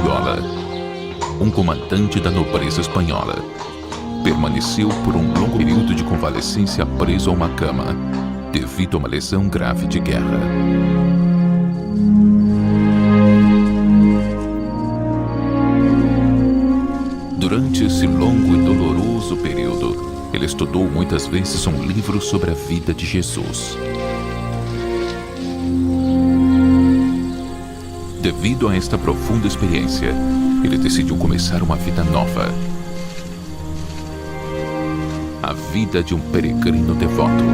Loyola, um comandante da nobreza espanhola. Permaneceu por um longo período de convalescência preso a uma cama, devido a uma lesão grave de guerra. Durante esse longo e doloroso período, ele estudou muitas vezes um livro sobre a vida de Jesus. Devido a esta profunda experiência, ele decidiu começar uma vida nova. A vida de um peregrino devoto.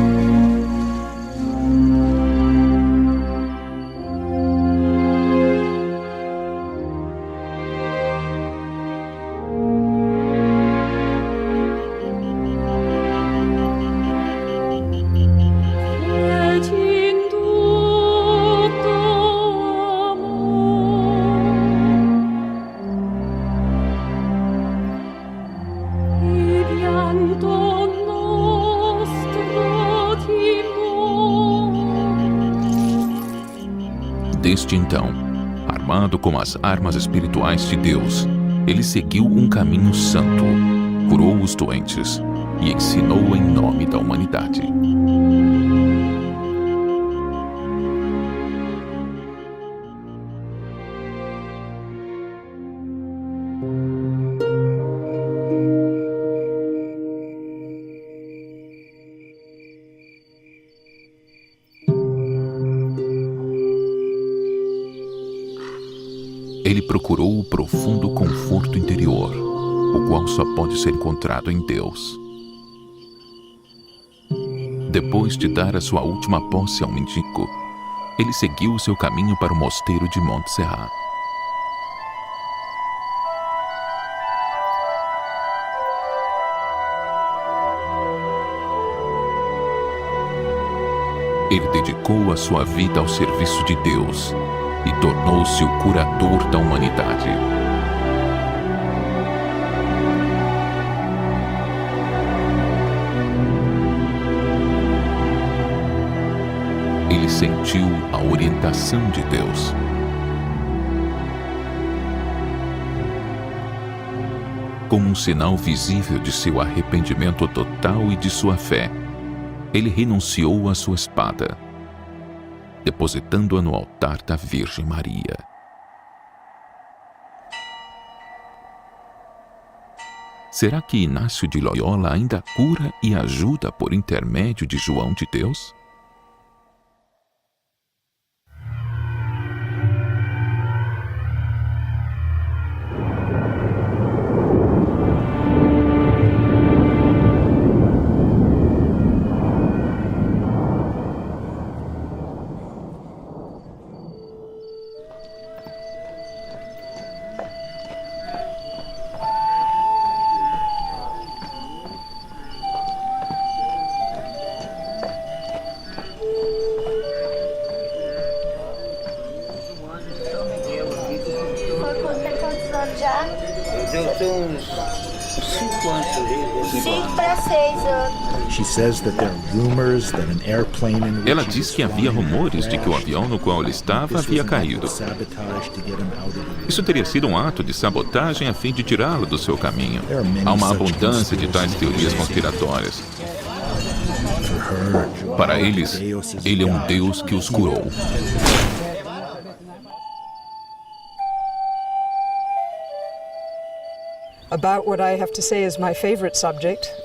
Desde então, armado com as armas espirituais de Deus, ele seguiu um caminho santo, curou os doentes e ensinou em nome da humanidade. Ele procurou o profundo conforto interior, o qual só pode ser encontrado em Deus. Depois de dar a sua última posse ao mendigo, ele seguiu o seu caminho para o mosteiro de Montserrat. Ele dedicou a sua vida ao serviço de Deus e tornou-se o curador da humanidade. Ele sentiu a orientação de Deus. Como um sinal visível de seu arrependimento total e de sua fé, ele renunciou à sua espada, depositando-a no altar da Virgem Maria. Será que Inácio de Loyola ainda cura e ajuda por intermédio de João de Deus? Eu tenho uns 5 anos por aí. 5 para 6 anos. Ela diz que havia rumores de que o avião no qual ele estava havia caído. Isso teria sido um ato de sabotagem a fim de tirá-lo do seu caminho. Há uma abundância de tais teorias conspiratórias. Para eles, ele é um Deus que os curou.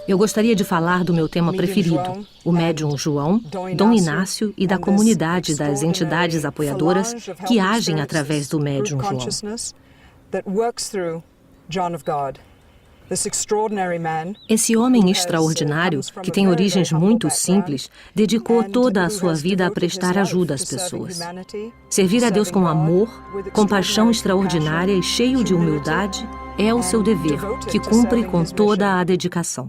Eu gostaria de falar do meu tema preferido, o médium João, Dom Inácio e da comunidade das entidades apoiadoras que agem através do médium João. Esse homem extraordinário, que tem origens muito simples, dedicou toda a sua vida a prestar ajuda às pessoas. Servir a Deus com amor, compaixão extraordinária e cheio de humildade é o seu dever, que cumpre com toda a dedicação.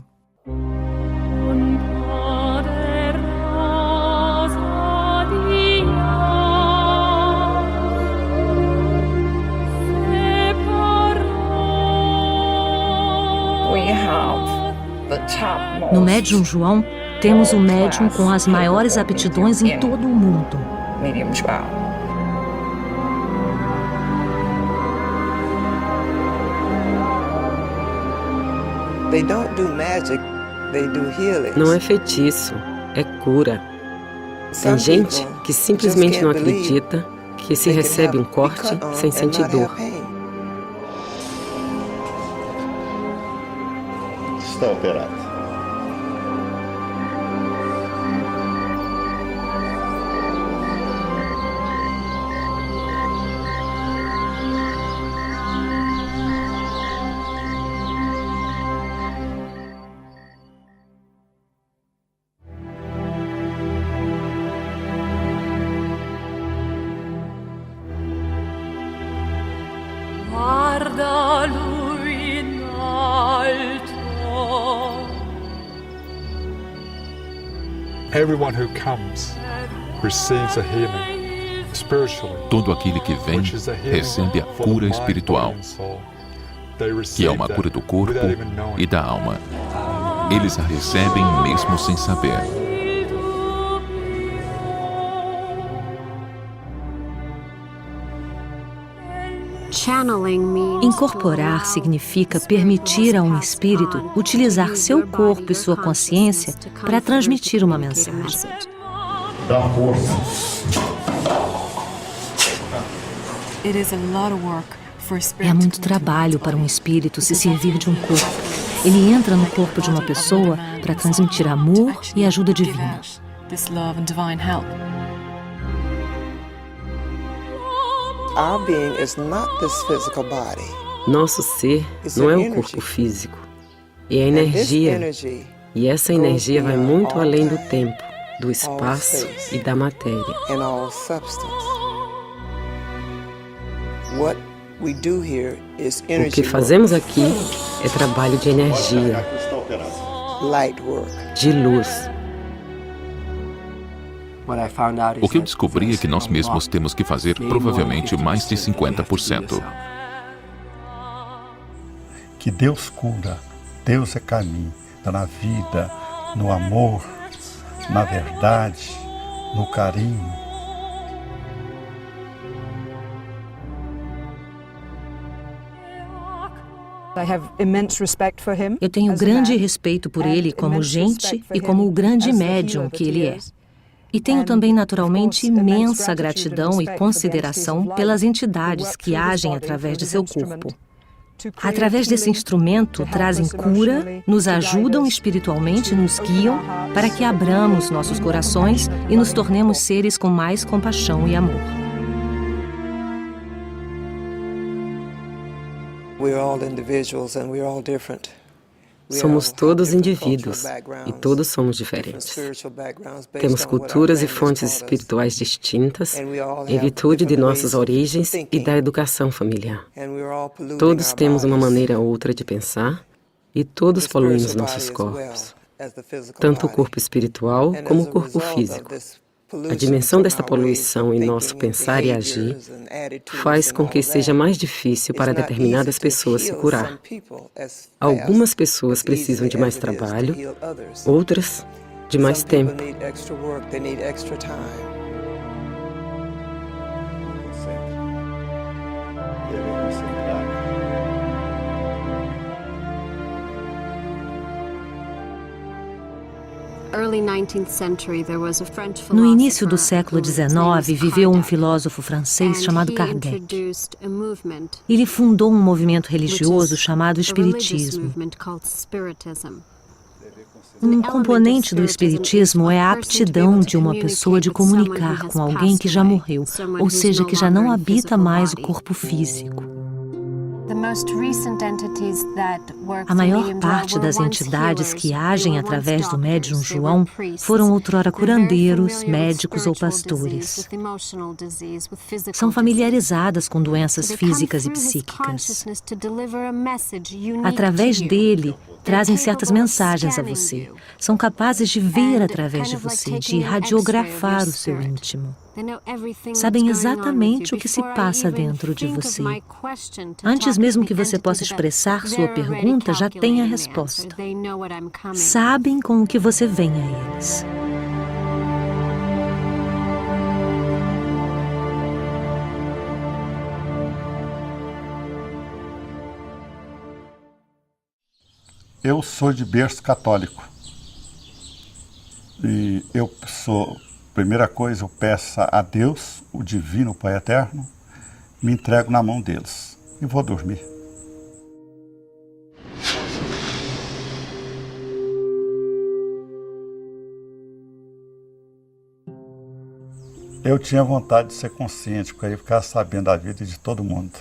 No médium João, temos o médium com as maiores aptidões em todo o mundo. Não é feitiço, é cura. Tem gente que simplesmente não acredita que se recebe um corte sem sentir dor. Está operado. Guarda lui in alto. Everyone who comes receives a healing spiritually, Todo aquele que vem recebe a cura espiritual, que é uma cura do corpo e da alma. Eles a recebem mesmo sem saber. Incorporar significa permitir a um espírito utilizar seu corpo e sua consciência para transmitir uma mensagem. Dá força. É muito trabalho para um espírito se servir de um corpo. Ele entra no corpo de uma pessoa para transmitir amor e ajuda divina. Nosso ser não é o corpo físico, é a energia. E essa energia vai muito além do tempo, do espaço e da matéria. O que fazemos aqui é trabalho de energia, de luz. O que eu descobri é que nós mesmos temos que fazer provavelmente mais de 50%. Que Deus cura, Deus é caminho, na vida, no amor, na verdade, no carinho. Eu tenho grande respeito por ele como gente e como o grande médium que ele é. E tenho também, naturalmente, imensa gratidão e consideração pelas entidades que agem através de seu corpo. Através desse instrumento, trazem cura, nos ajudam espiritualmente, nos guiam para que abramos nossos corações e nos tornemos seres com mais compaixão e amor. Somos todos indivíduos e todos somos diferentes. Temos culturas e fontes espirituais distintas em virtude de nossas origens e da educação familiar. Todos temos uma maneira ou outra de pensar e todos poluímos nossos corpos, tanto o corpo espiritual como o corpo físico. A dimensão desta poluição em nosso pensar e agir faz com que seja mais difícil para determinadas pessoas se curar. Algumas pessoas precisam de mais trabalho, outras de mais tempo. No início do século XIX, viveu um filósofo francês chamado Kardec. Ele fundou um movimento religioso chamado Espiritismo. Um componente do Espiritismo é a aptidão de uma pessoa de comunicar com alguém que já morreu, ou seja, que já não habita mais o corpo físico. A maior parte das entidades que agem através do médium João foram outrora curandeiros, médicos ou pastores. São familiarizadas com doenças físicas e psíquicas. Através dele, trazem certas mensagens a você. São capazes de ver através de você, de radiografar o seu íntimo. Sabem exatamente o que se passa dentro de você. Antes mesmo que você possa expressar sua pergunta, já tem a resposta. Sabem com o que você vem a eles. Eu sou de berço católico. E primeira coisa, eu peço a Deus, o Divino Pai Eterno, me entrego na mão deles e vou dormir. Eu tinha vontade de ser consciente, porque eu ia ficar sabendo da vida de todo mundo.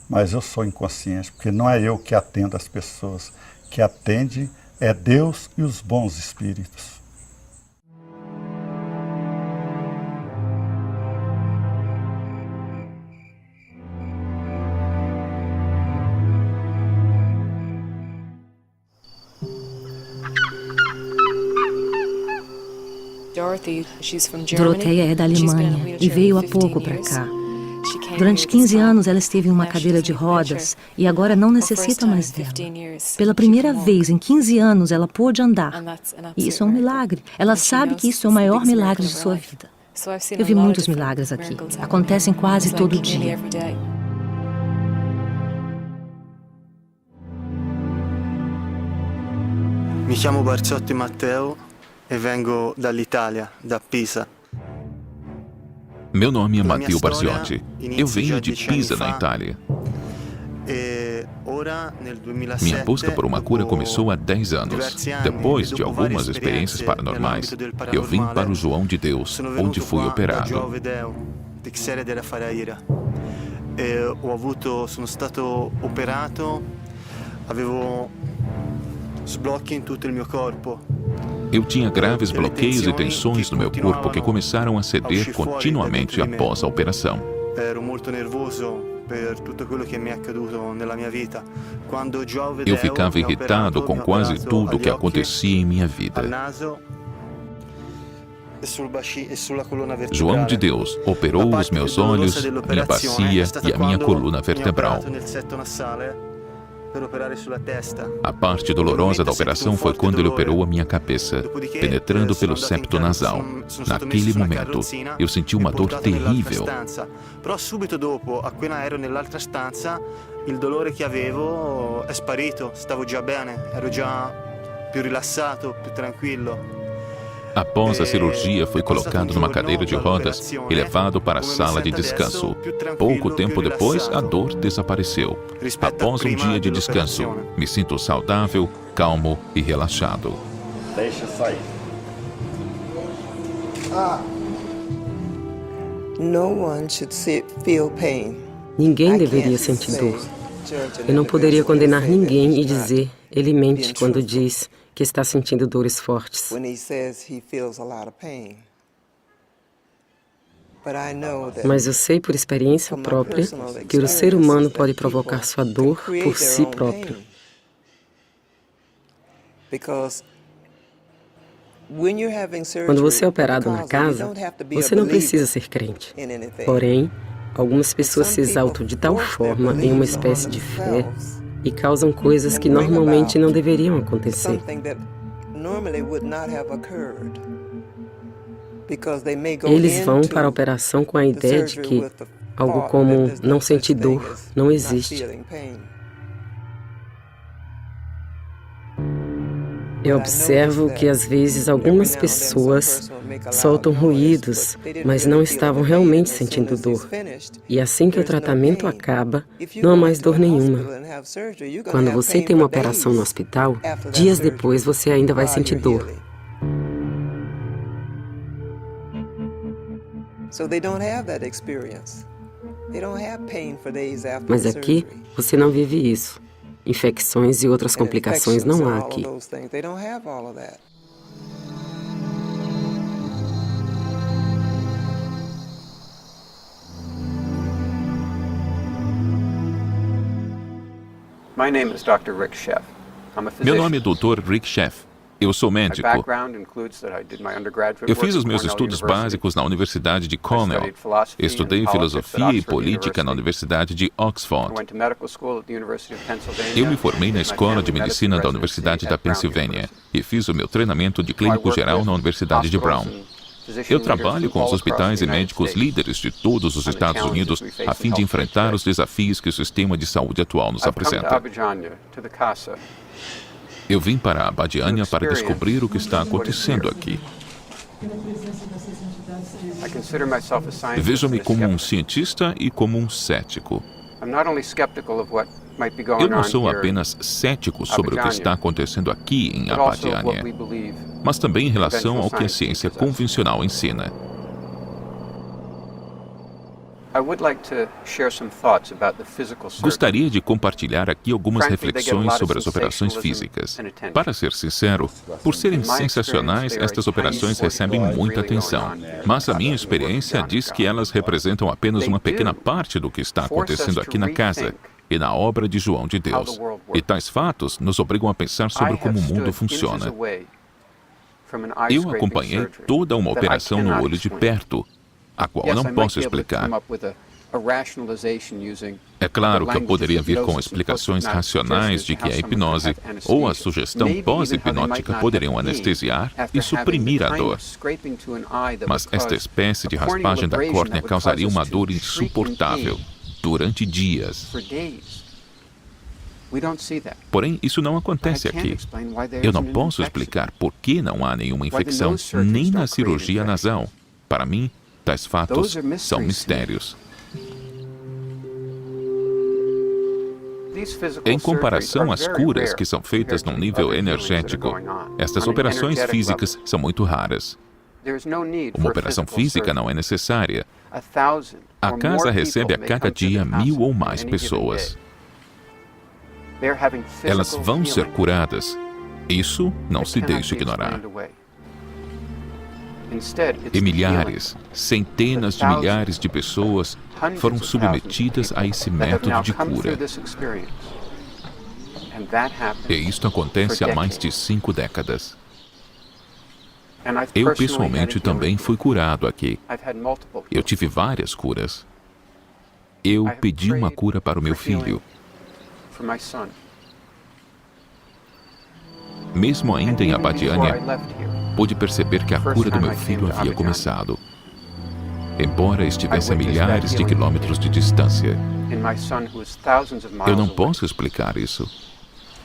Mas eu sou inconsciente, porque não é eu que atendo as pessoas. Que atende é Deus e os bons espíritos. Doroteia é da Alemanha e veio há pouco para cá. Durante 15 anos ela esteve em uma cadeira de rodas e agora não necessita mais dela. Pela primeira vez em 15 anos ela pôde andar. E isso é um milagre. Ela sabe que isso é o maior milagre de sua vida. Eu vi muitos milagres aqui. Acontecem quase todo dia. Mi chiamo Barziotti Matteo e vengo dall'Italia, da Pisa. Meu nome é Matteo Barziotti. Eu venho de Pisa, na Itália. Minha busca por uma cura começou há 10 anos. Depois de algumas experiências paranormais, eu vim para o João de Deus, onde fui operado. Sono stato operato, avevo sblocchi in tutto il mio corpo. Eu tinha graves bloqueios e tensões no meu corpo que começaram a ceder continuamente após a operação. Eu ficava irritado com quase tudo o que acontecia em minha vida. João de Deus operou os meus olhos, minha bacia e a minha coluna vertebral. A parte dolorosa da operação foi quando ele operou a minha cabeça, penetrando pelo septo nasal. Naquele momento, eu senti uma dor terrível. Però subito dopo, appena ero nell'altra stanza, il dolore che avevo è sparito, stavo già bene, ero già più rilassato, più tranquillo. Após a cirurgia, fui colocado numa cadeira de rodas e levado para a sala de descanso. Pouco tempo depois, a dor desapareceu. Após um dia de descanso, me sinto saudável, calmo e relaxado. Deixa sair. Ninguém deveria sentir dor. Eu não poderia condenar ninguém e dizer, ele mente quando diz que está sentindo dores fortes. Mas eu sei por experiência própria que o ser humano pode provocar sua dor por si próprio. Quando você é operado na casa, você não precisa ser crente. Porém, algumas pessoas se exaltam de tal forma em uma espécie de fé e causam coisas que normalmente não deveriam acontecer. Eles vão para a operação com a ideia de que algo como não sentir dor não existe. Eu observo que às vezes algumas pessoas soltam ruídos, mas não estavam realmente sentindo dor. E assim que o tratamento acaba, não há mais dor nenhuma. Quando você tem uma operação no hospital, dias depois você ainda vai sentir dor. Mas aqui, você não vive isso. Infecções e outras complicações não há aqui. Meu nome é Dr. Rick Sheff. Eu sou médico. Eu fiz os meus estudos básicos na Universidade de Cornell. Estudei filosofia e política na Universidade de Oxford. Eu me formei na Escola de Medicina da Universidade da Pensilvânia e fiz o meu treinamento de clínico geral na Universidade de Brown. Eu trabalho com os hospitais e médicos líderes de todos os Estados Unidos a fim de enfrentar os desafios que o sistema de saúde atual nos apresenta. Eu vim para a Abadiânia para descobrir o que está acontecendo aqui. Vejo-me como um cientista e como um cético. Eu não sou apenas cético sobre o que está acontecendo aqui em Abadiânia, mas também em relação ao que a ciência convencional ensina. Gostaria de compartilhar aqui algumas reflexões sobre as operações físicas. Para ser sincero, por serem sensacionais, estas operações recebem muita atenção. Mas a minha experiência diz que elas representam apenas uma pequena parte do que está acontecendo aqui na casa e na obra de João de Deus. E tais fatos nos obrigam a pensar sobre como o mundo funciona. Eu acompanhei toda uma operação no olho de perto, a qual não posso explicar. É claro que eu poderia vir com explicações racionais de que a hipnose ou a sugestão pós-hipnótica poderiam anestesiar e suprimir a dor. Mas esta espécie de raspagem da córnea causaria uma dor insuportável durante dias. Porém, isso não acontece aqui. Eu não posso explicar por que não há nenhuma infecção, nem na cirurgia nasal. Para mim, tais fatos são mistérios. Em comparação às curas que são feitas num nível energético, estas operações físicas são muito raras. Uma operação física não é necessária. A casa recebe a cada dia 1000 ou mais pessoas. Elas vão ser curadas. Isso não se deixa ignorar. E milhares, centenas de milhares de pessoas foram submetidas a esse método de cura. E isto acontece há mais de 5 décadas. Eu pessoalmente também fui curado aqui. Eu tive várias curas. Eu pedi uma cura para o meu filho. Mesmo ainda em Abadiânia, pude perceber que a cura do meu filho havia começado, embora estivesse a milhares de quilômetros de distância. Eu não posso explicar isso,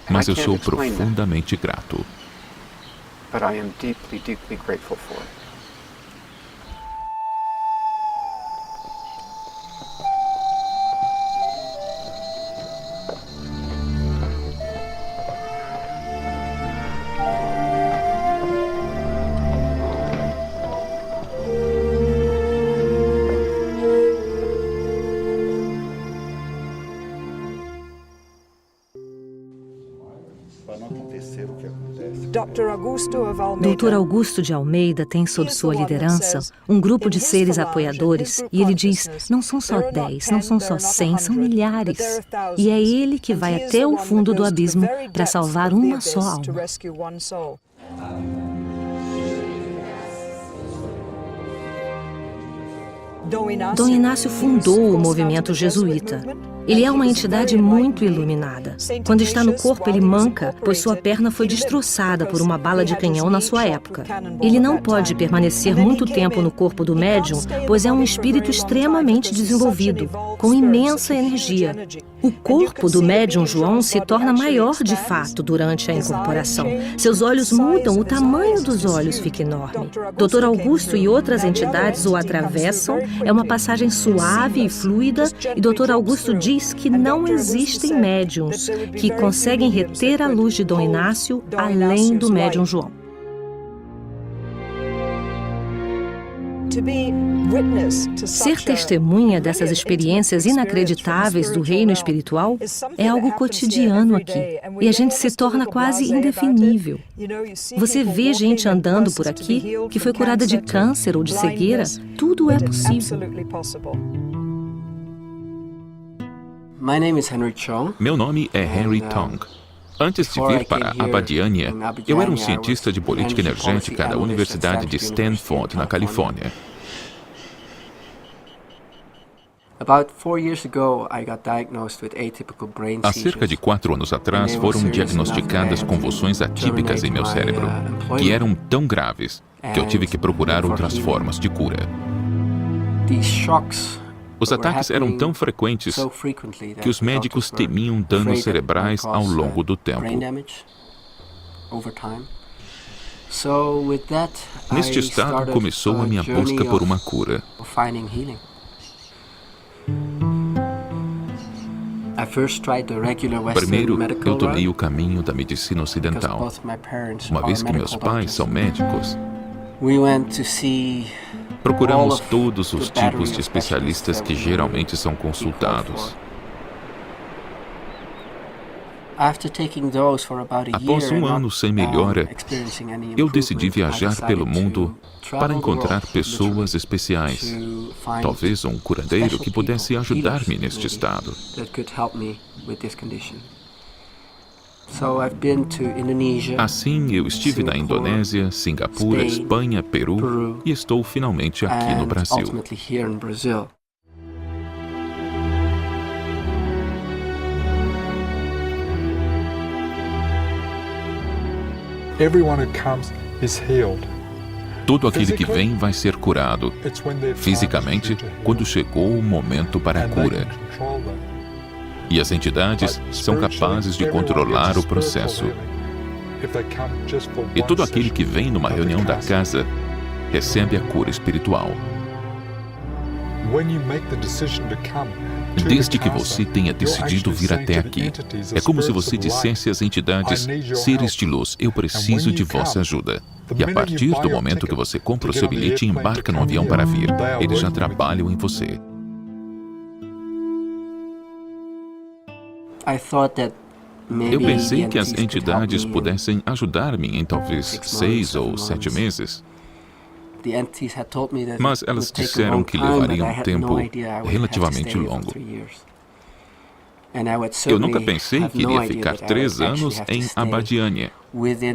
mas eu sou profundamente grato. Dr. Augusto de Almeida tem sob sua liderança um grupo de seres apoiadores e ele diz, não são só 10, não são só 100, são milhares. E é ele que vai até o fundo do abismo para salvar uma só alma. Dom Inácio fundou o movimento jesuíta. Ele é uma entidade muito iluminada. Quando está no corpo, ele manca, pois sua perna foi destroçada por uma bala de canhão na sua época. Ele não pode permanecer muito tempo no corpo do médium, pois é um espírito extremamente desenvolvido, com imensa energia. O corpo do médium João se torna maior de fato durante a incorporação. Seus olhos mudam, o tamanho dos olhos fica enorme. Dr. Augusto e outras entidades o atravessam, é uma passagem suave e fluida, e Dr. Augusto diz que não existem médiuns que conseguem reter a luz de Dom Inácio além do médium João. Ser testemunha dessas experiências inacreditáveis do reino espiritual é algo cotidiano aqui, e a gente se torna quase indefinível. Você vê gente andando por aqui que foi curada de câncer ou de cegueira, tudo é possível. Meu nome é Henry Tong. Antes de vir para Abadiânia, eu era um cientista de política energética da Universidade de Stanford, na Califórnia. Há cerca de 4 anos atrás, foram diagnosticadas convulsões atípicas em meu cérebro, que eram tão graves que eu tive que procurar outras formas de cura. Os ataques eram tão frequentes que os médicos temiam danos cerebrais ao longo do tempo. Neste estado começou a minha busca por uma cura. Primeiro, eu tomei o caminho da medicina ocidental, uma vez que meus pais são médicos. Procuramos todos os tipos de especialistas que geralmente são consultados. Após um ano sem melhora, eu decidi viajar pelo mundo para encontrar pessoas especiais, talvez um curandeiro que pudesse ajudar-me neste estado. Assim, eu estive na Indonésia, Singapura, Espanha, Peru e estou finalmente aqui no Brasil. Everyone who comes is healed. Todo aquele que vem vai ser curado. Fisicamente, quando chegou o momento para a cura. E as entidades são capazes de controlar o processo. E todo aquele que vem numa reunião da casa recebe a cura espiritual. Desde que você tenha decidido vir até aqui, é como se você dissesse às entidades: seres de luz, eu preciso de vossa ajuda. E a partir do momento que você compra o seu bilhete e embarca no avião para vir, eles já trabalham em você. Eu pensei que as entidades pudessem ajudar-me em talvez 6 ou 7 meses. Mas elas disseram que levaria um tempo relativamente longo. Eu nunca pensei que iria ficar 3 anos em Abadiânia,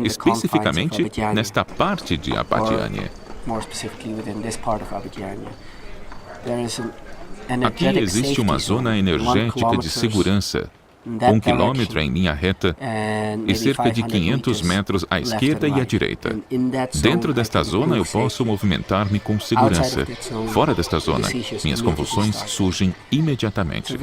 especificamente nesta parte de Abadiânia. Aqui existe uma zona energética de segurança, 1 quilômetro em linha reta e cerca de 500 metros à esquerda e à direita. Dentro desta zona eu posso movimentar-me com segurança. Fora desta zona, minhas convulsões surgem imediatamente.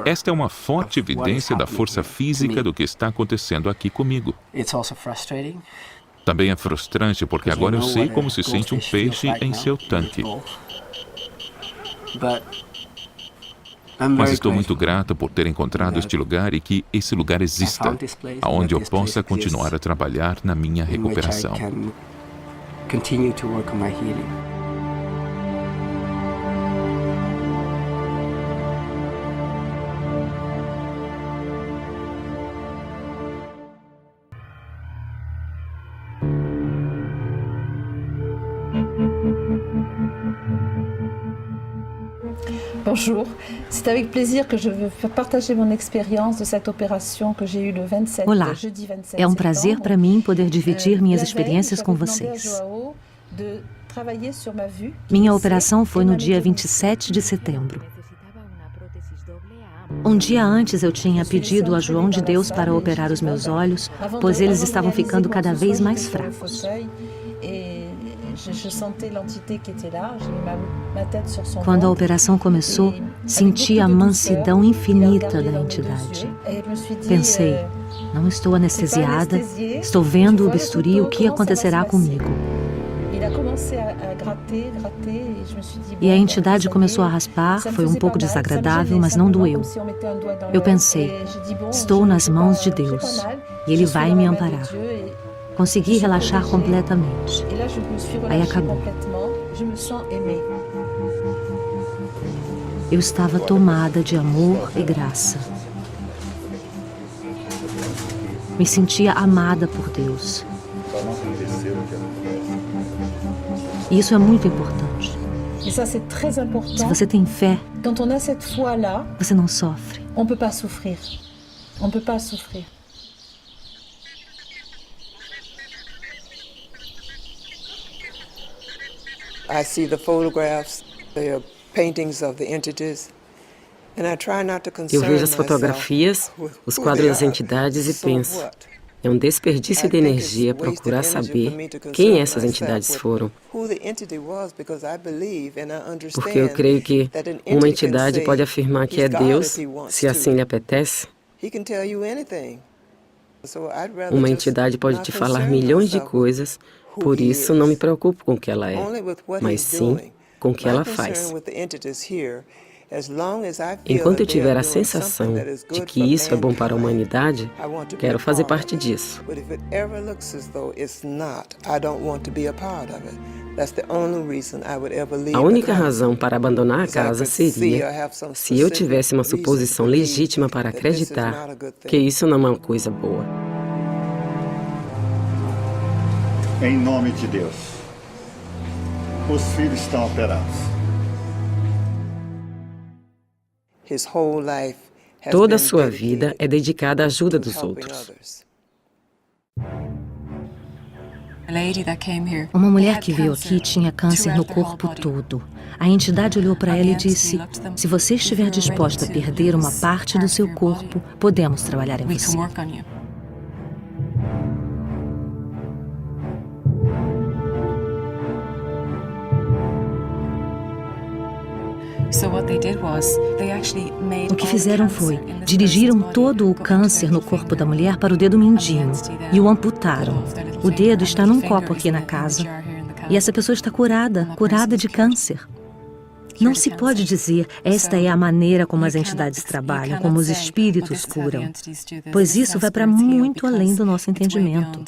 Esta é uma forte evidência da força física do que está acontecendo aqui comigo. Também é frustrante porque agora eu sei como se sente um peixe em seu tanque. Mas estou muito grata por ter encontrado este lugar e que esse lugar exista, onde eu possa continuar a trabalhar na minha recuperação. Bonjour, c'est avec plaisir que je veux partager mon expérience de cette opération que j'ai eue le 27 Olá, jeudi 27 é um prazer para mim poder dividir minhas experiências com vocês. Minha operação foi no dia 27 de setembro. Um dia antes eu tinha pedido a João de Deus para operar os meus olhos, pois eles estavam ficando cada vez mais fracos. Quando a operação começou, senti a mansidão infinita da entidade. Pensei, não estou anestesiada, estou vendo o bisturi, o que acontecerá comigo? E a entidade começou a raspar, foi um pouco desagradável, mas não doeu. Eu pensei, estou nas mãos de Deus, e Ele vai me amparar. Consegui relaxar completamente. Aí acabou. Eu estava tomada de amor e graça. Me sentia amada por Deus. E isso é muito importante. Se você tem fé, você não sofre. On peut pas souffrir. On peut pas souffrir. I see the photographs, the paintings of the entities, and I try not to Eu vejo as fotografias, os quadros das entidades e penso, é um desperdício de energia procurar saber quem essas entidades foram. Porque eu creio que uma entidade pode afirmar que é Deus, se assim lhe apetece. Uma entidade pode te falar milhões de coisas, por isso não me preocupo com o que ela é, mas sim com o que ela faz. Enquanto eu tiver a sensação de que isso é bom para a humanidade, quero fazer parte disso. A única razão para abandonar a casa seria se eu tivesse uma suposição legítima para acreditar que isso não é uma coisa boa. Em nome de Deus, os filhos estão operados. Toda a sua vida é dedicada à ajuda dos outros. Uma mulher que veio aqui tinha câncer no corpo todo. A entidade olhou para ela e disse: se você estiver disposta a perder uma parte do seu corpo, podemos trabalhar em você. O que fizeram foi, dirigiram todo o câncer no corpo da mulher para o dedo mindinho e o amputaram. O dedo está num copo aqui na casa e essa pessoa está curada de câncer. Não se pode dizer, esta é a maneira como as entidades trabalham, como os espíritos curam, pois isso vai para muito além do nosso entendimento.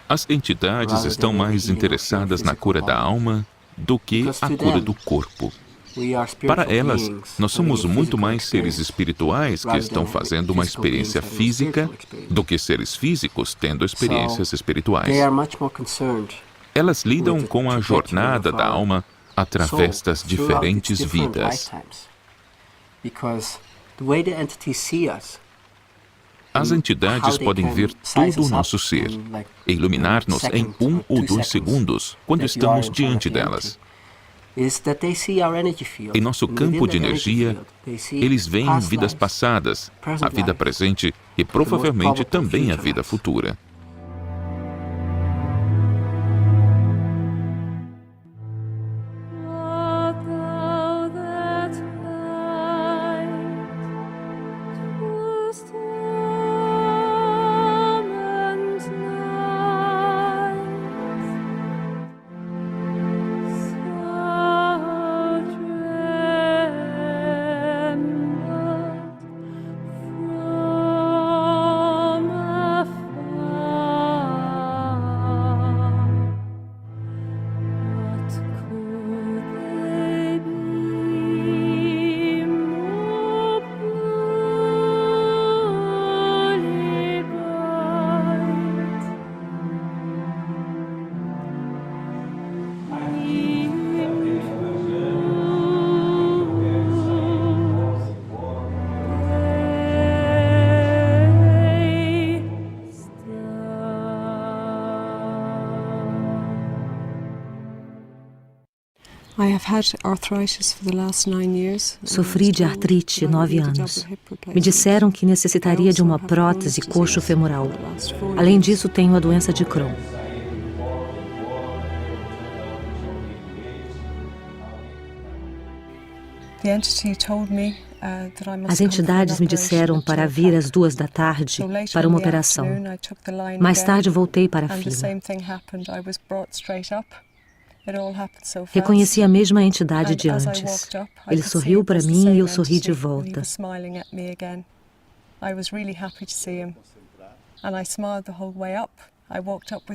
As entidades estão mais interessadas na cura da alma do que a cura do corpo. Para elas, nós somos muito mais seres espirituais que estão fazendo uma experiência física do que seres físicos tendo experiências espirituais. Elas lidam com a jornada da alma através das diferentes vidas. As entidades podem ver todo o nosso ser e iluminar-nos em 1 ou 2 segundos quando estamos diante delas. Em nosso campo de energia, eles veem vidas passadas, a vida presente e provavelmente também a vida futura. Sofri de artrite 9 anos. Me disseram que necessitaria de uma prótese coxo-femoral. Além disso, tenho a doença de Crohn. As entidades me disseram para vir às 2 da tarde para uma operação. Mais tarde voltei para a fila. Reconheci a mesma entidade de antes. Ele sorriu para mim e eu sorri de volta.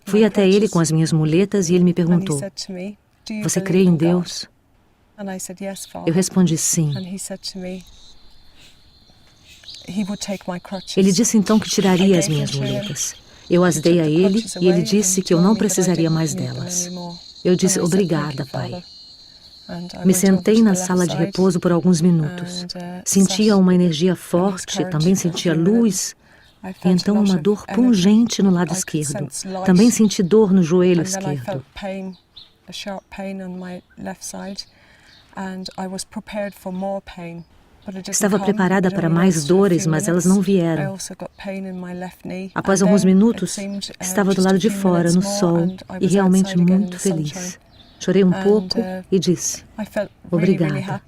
Fui até ele com as minhas muletas e ele me perguntou: você crê em Deus? Eu respondi sim. Ele disse então que tiraria as minhas muletas. Eu as dei a ele e ele disse que eu não precisaria mais delas. Eu disse, obrigada, Pai. Me sentei na sala de repouso por alguns minutos. Sentia uma energia forte, também sentia luz. E então uma dor pungente no lado esquerdo. Também senti dor no joelho esquerdo. Estava preparada para mais dores, mas elas não vieram. Após alguns minutos, estava do lado de fora, no sol, e realmente muito feliz. Chorei um pouco e disse, obrigada.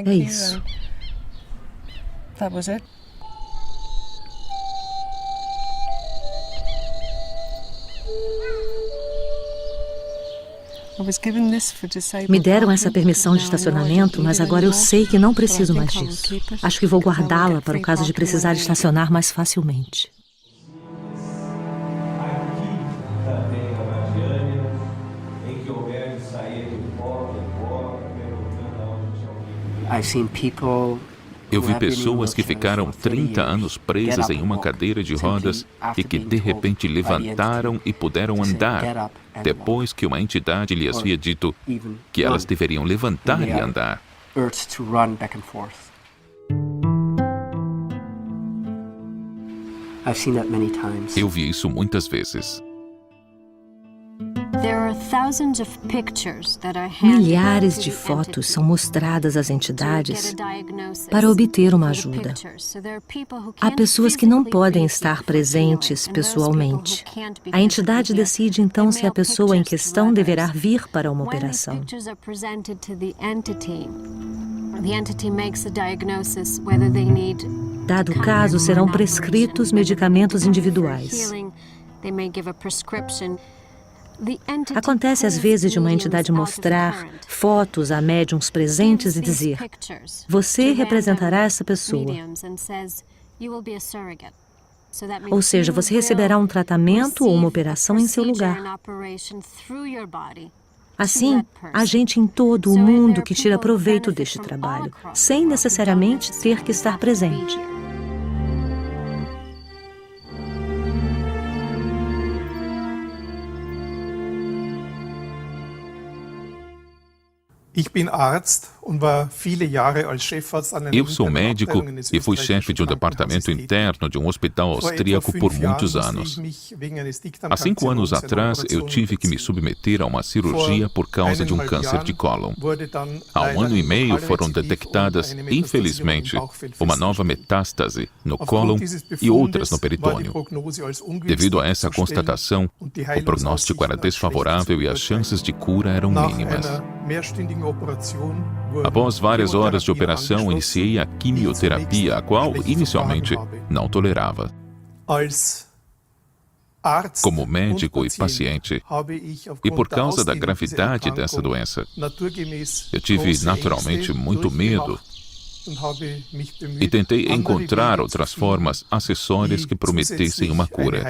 É isso. Me deram essa permissão de estacionamento, mas agora eu sei que não preciso mais disso. Acho que vou guardá-la para o caso de precisar estacionar mais facilmente. Eu vi pessoas que ficaram 30 anos presas em uma cadeira de rodas e que de repente levantaram e puderam andar, depois que uma entidade lhes havia dito que elas deveriam levantar e andar. Eu vi isso muitas vezes. Milhares de fotos são mostradas às entidades para obter uma ajuda. Há pessoas que não podem estar presentes pessoalmente. A entidade decide então se a pessoa em questão deverá vir para uma operação. Dado o caso, serão prescritos medicamentos individuais. Acontece às vezes de uma entidade mostrar fotos a médiums presentes e dizer: você representará essa pessoa. Ou seja, você receberá um tratamento ou uma operação em seu lugar. Assim, há gente em todo o mundo que tira proveito deste trabalho, sem necessariamente ter que estar presente. Eu sou médico e fui chefe de um departamento interno de um hospital austríaco por muitos anos. Há 5 anos atrás, eu tive que me submeter a uma cirurgia por causa de um câncer de cólon. Há 1 ano e meio foram detectadas, infelizmente, uma nova metástase no cólon e outras no peritônio. Devido a essa constatação, o prognóstico era desfavorável e as chances de cura eram mínimas. Após várias horas de operação, iniciei a quimioterapia, a qual, inicialmente, não tolerava. Como médico e paciente, e por causa da gravidade dessa doença, eu tive naturalmente muito medo e tentei encontrar outras formas acessórias que prometessem uma cura.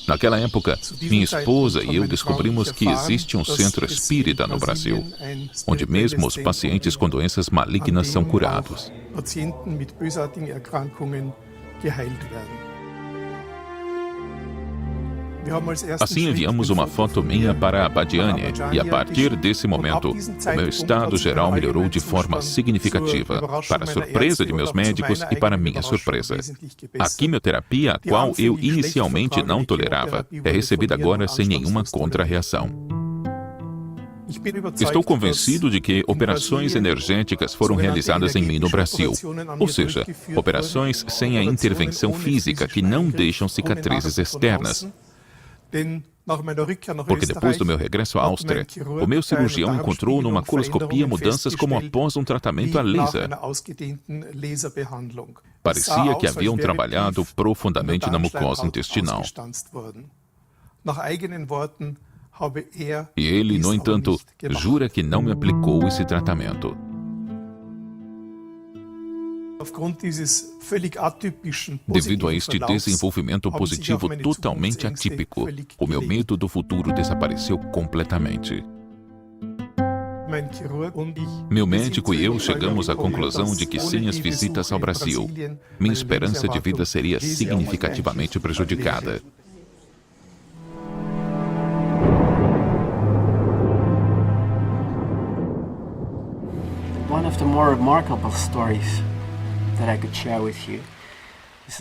Naquela época, minha esposa e eu descobrimos que existe um centro espírita no Brasil, onde mesmo os pacientes com doenças malignas são curados. Assim enviamos uma foto minha para Badiane e a partir desse momento, o meu estado geral melhorou de forma significativa, para a surpresa de meus médicos e para minha surpresa. A quimioterapia, a qual eu inicialmente não tolerava, é recebida agora sem nenhuma contra-reação. Estou convencido de que operações energéticas foram realizadas em mim no Brasil, ou seja, operações sem a intervenção física que não deixam cicatrizes externas. Porque depois do meu regresso à Áustria, o meu cirurgião encontrou numa coloscopia mudanças como após um tratamento a laser. Parecia que haviam trabalhado profundamente na mucosa intestinal. E ele, no entanto, jura que não me aplicou esse tratamento. Devido a este desenvolvimento positivo totalmente atípico, o meu medo do futuro desapareceu completamente. Meu médico e eu chegamos à conclusão de que sem as visitas ao Brasil, minha esperança de vida seria significativamente prejudicada. One of the more remarkable stories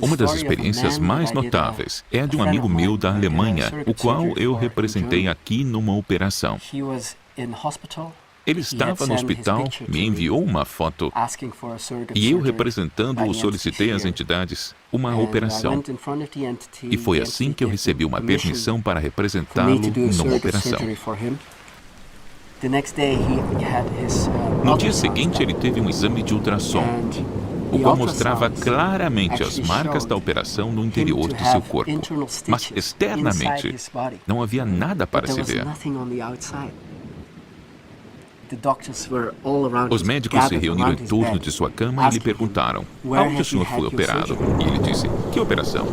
Uma das experiências mais notáveis é a de um amigo meu da Alemanha, o qual eu representei aqui numa operação. Ele estava no hospital, me enviou uma foto e eu, representando-o, solicitei às entidades uma operação. E foi assim que eu recebi uma permissão para representá-lo numa operação. No dia seguinte, ele teve um exame de ultrassom, o qual mostrava claramente as marcas da operação no interior do seu corpo. Mas externamente, não havia nada para se ver. Os médicos se reuniram em torno de sua cama e lhe perguntaram: aonde o senhor foi operado? E ele disse: que operação?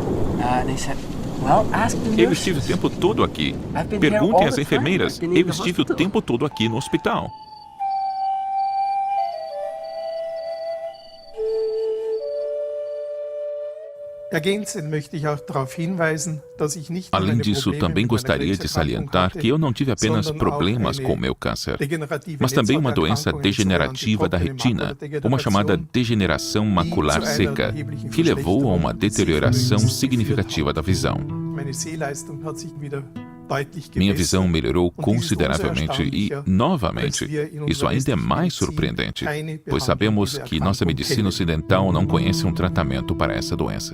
Eu estive o tempo todo aqui. Perguntem às enfermeiras. Eu estive o tempo todo aqui no hospital. Além disso, também gostaria de salientar que eu não tive apenas problemas com o meu câncer, mas também uma doença degenerativa da retina, uma chamada degeneração macular seca, que levou a uma deterioração significativa da visão. Minha visão melhorou consideravelmente e, novamente, isso ainda é mais surpreendente, pois sabemos que nossa medicina ocidental não conhece um tratamento para essa doença.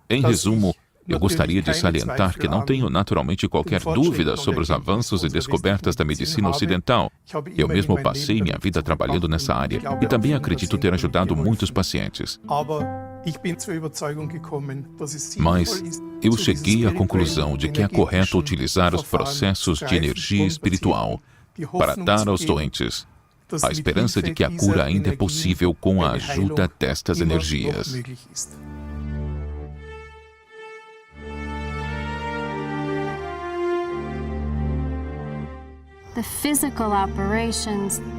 Em resumo, eu gostaria de salientar que não tenho naturalmente qualquer dúvida sobre os avanços e descobertas da medicina ocidental. Eu mesmo passei minha vida trabalhando nessa área e também acredito ter ajudado muitos pacientes. Mas eu cheguei à conclusão de que é correto utilizar os processos de energia espiritual para dar aos doentes a esperança de que a cura ainda é possível com a ajuda destas energias.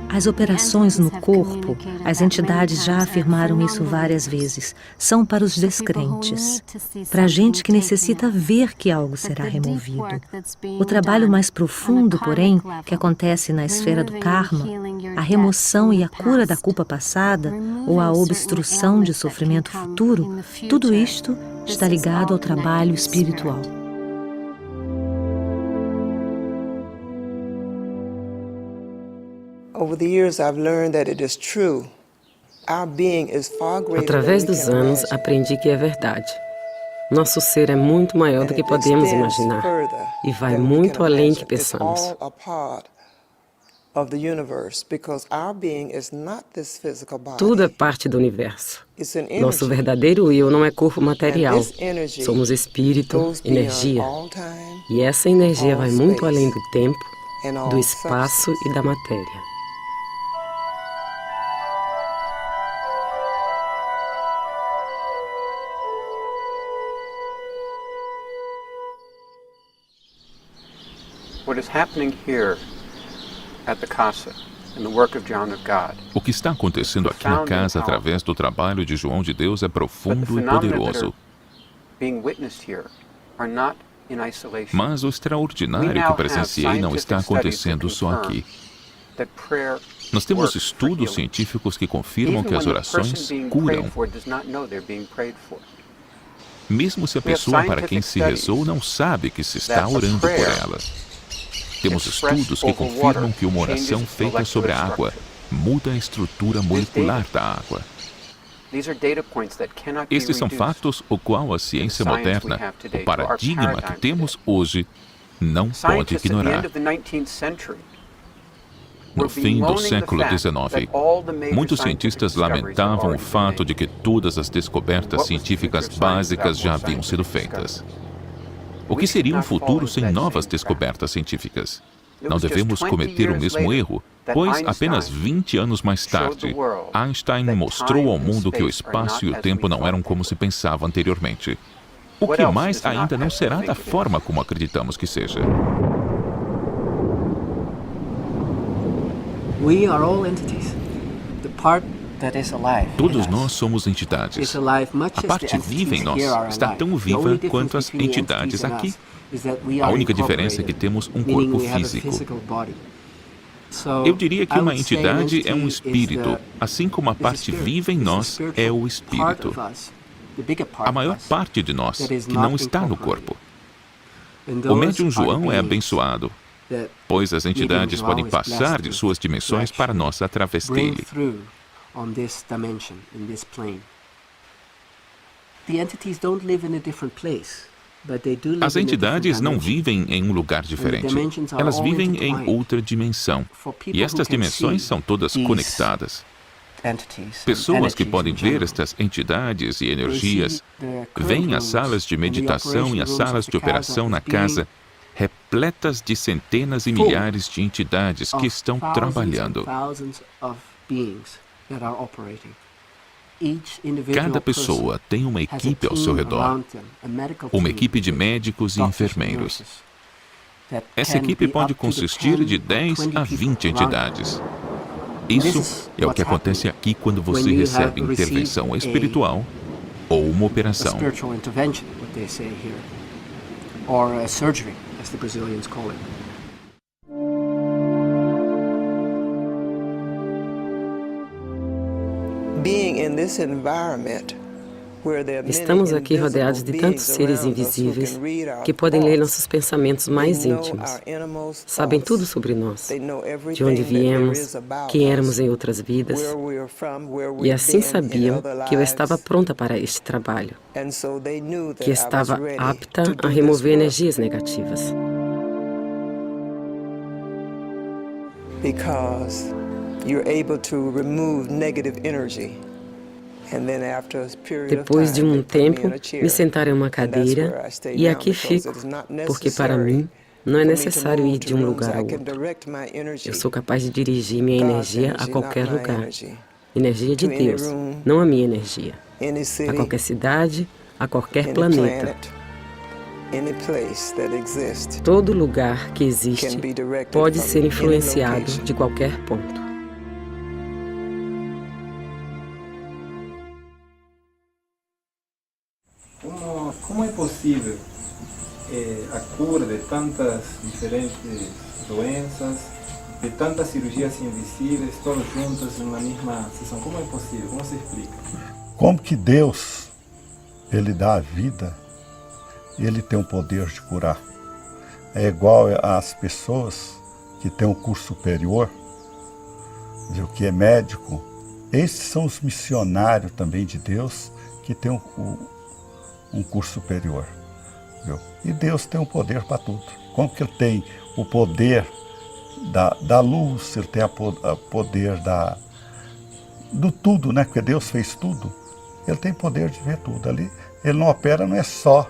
As operações no corpo, as entidades já afirmaram isso várias vezes, são para os descrentes, para a gente que necessita ver que algo será removido. O trabalho mais profundo, porém, que acontece na esfera do karma, a remoção e a cura da culpa passada ou a obstrução de sofrimento futuro, tudo isto está ligado ao trabalho espiritual. Através dos anos, aprendi que é verdade. Nosso ser é muito maior do que podemos imaginar e vai muito além que pensamos. Tudo é parte do universo. Nosso verdadeiro eu não é corpo material. Somos espírito, energia. E essa energia vai muito além do tempo, do espaço e da matéria. O que está acontecendo aqui na casa através do trabalho de João de Deus é profundo e poderoso. Mas o extraordinário que presenciei não está acontecendo só aqui. Nós temos estudos científicos que confirmam que as orações curam. Mesmo se a pessoa para quem se rezou não sabe que se está orando por ela. Temos estudos que confirmam que uma oração feita sobre a água muda a estrutura molecular da água. Estes são fatos o qual a ciência moderna, o paradigma que temos hoje, não pode ignorar. No fim do século XIX, muitos cientistas lamentavam o fato de que todas as descobertas científicas básicas já haviam sido feitas. O que seria um futuro sem novas descobertas científicas? Não devemos cometer o mesmo erro, pois apenas 20 anos mais tarde, Einstein mostrou ao mundo que o espaço e o tempo não eram como se pensava anteriormente. O que mais ainda não será da forma como acreditamos que seja. Todos nós somos entidades. A parte viva em nós está tão viva quanto as entidades aqui. A única diferença é que temos um corpo físico. Eu diria que uma entidade é um espírito, assim como a parte viva em nós é o espírito. A maior parte de nós que não está no corpo. O médium João é abençoado, pois as entidades podem passar de suas dimensões para nós através dele. As entidades não vivem em um lugar diferente. Elas vivem em outra dimensão. E estas dimensões são todas conectadas. Pessoas que podem ver estas entidades e energias veem as salas de meditação e as salas de operação na casa repletas de centenas e milhares de entidades que estão trabalhando. Cada pessoa tem uma equipe ao seu redor, uma equipe de médicos e enfermeiros. Essa equipe pode consistir de 10 a 20 entidades. Isso é o que acontece aqui quando você recebe intervenção espiritual ou uma operação. Estamos aqui rodeados de tantos seres invisíveis que podem ler nossos pensamentos mais íntimos. Sabem tudo sobre nós, de onde viemos, quem éramos em outras vidas. E assim sabiam que eu estava pronta para este trabalho, que estava apta a remover energias negativas. Because you're able to remove negative energy. Depois de um tempo, me sentaram em uma cadeira e aqui fico, porque para mim não é necessário ir de um lugar ao outro. Eu sou capaz de dirigir minha energia a qualquer lugar. Energia de Deus, não a minha energia. A qualquer cidade, a qualquer planeta. Todo lugar que existe pode ser influenciado de qualquer ponto. Como é possível a cura de tantas diferentes doenças, de tantas cirurgias invisíveis, todas juntas em uma mesma sessão? Como é possível? Como se explica? Como que Deus, Ele dá a vida, Ele tem o poder de curar. É igual às pessoas que têm um curso superior, o que é médico. Esses são os missionários também de Deus, que têm um curso superior. Viu? E Deus tem um poder para tudo. Como que Ele tem o poder da luz, Ele tem o poder do tudo, né? Porque Deus fez tudo. Ele tem poder de ver tudo ali. Ele não opera, não é só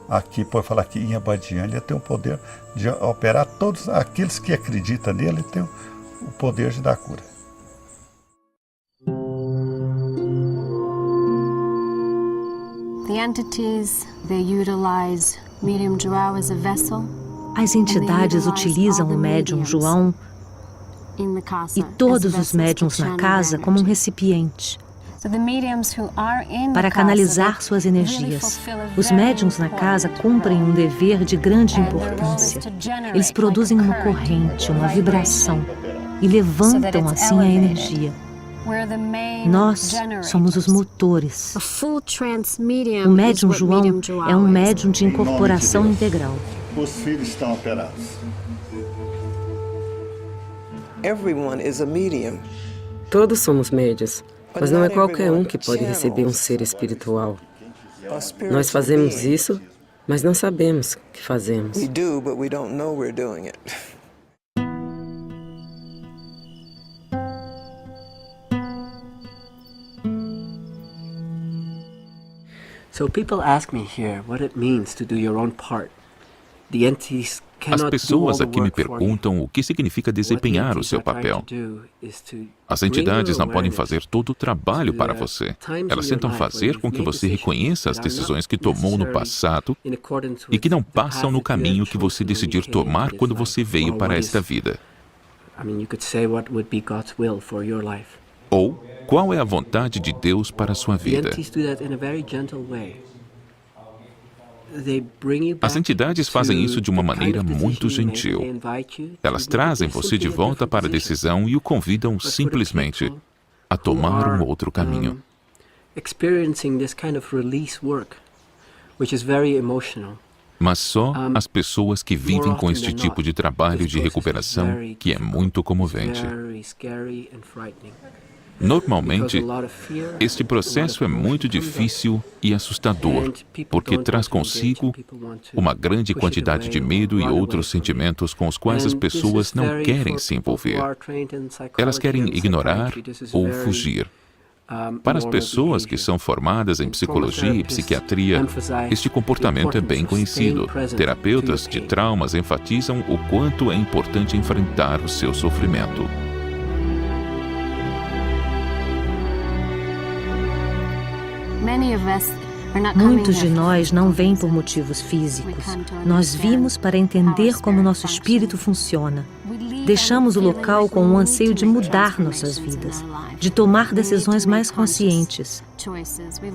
aqui, pode falar aqui em Abadiânia, Ele tem o poder de operar todos aqueles que acreditam nele, Ele tem o poder de dar cura. As entidades utilizam o médium João e todos os médiums na casa como um recipiente para canalizar suas energias. Os médiums na casa cumprem um dever de grande importância. Eles produzem uma corrente, uma vibração e levantam assim a energia. Nós somos os motores. O médium João é um médium de incorporação integral. Os filhos estão operados. Todos somos médiuns, mas não é qualquer um que pode receber um ser espiritual. Nós fazemos isso, mas não sabemos que fazemos. As pessoas aqui me perguntam o que significa desempenhar o seu papel. As entidades não podem fazer todo o trabalho para você. Elas tentam fazer com que você reconheça as decisões que tomou no passado e que não passam no caminho que você decidiu tomar quando você veio para esta vida. Ou qual é a vontade de Deus para a sua vida. As entidades fazem isso de uma maneira muito gentil. Elas trazem você de volta para a decisão e o convidam simplesmente a tomar um outro caminho. Mas só as pessoas que vivem com este tipo de trabalho de recuperação que é muito comovente. Normalmente, este processo é muito difícil e assustador, porque traz consigo uma grande quantidade de medo e outros sentimentos com os quais as pessoas não querem se envolver. Elas querem ignorar ou fugir. Para as pessoas que são formadas em psicologia e psiquiatria, este comportamento é bem conhecido. Terapeutas de traumas enfatizam o quanto é importante enfrentar o seu sofrimento. Muitos de nós não vêm por motivos físicos. Nós vimos para entender como nosso espírito funciona. Deixamos o local com o anseio de mudar nossas vidas, de tomar decisões mais conscientes.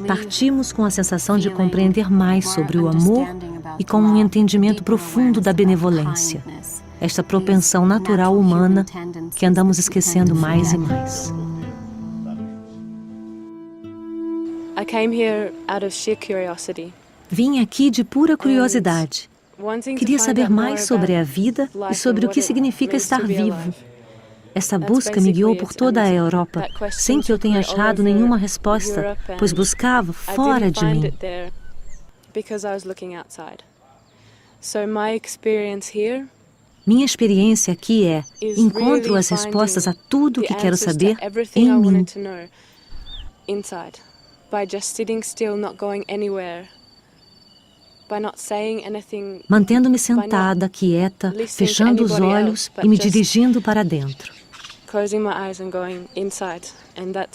Partimos com a sensação de compreender mais sobre o amor e com um entendimento profundo da benevolência. Esta propensão natural humana que andamos esquecendo mais e mais. Vim aqui de pura curiosidade. Queria saber mais sobre a vida e sobre o que significa estar vivo. Essa busca me guiou por toda a Europa, sem que eu tenha achado nenhuma resposta, pois buscava fora de mim. Minha experiência aqui é: encontro as respostas a tudo o que quero saber em mim. Mantendo-me sentada, quieta, fechando os olhos e me dirigindo para dentro.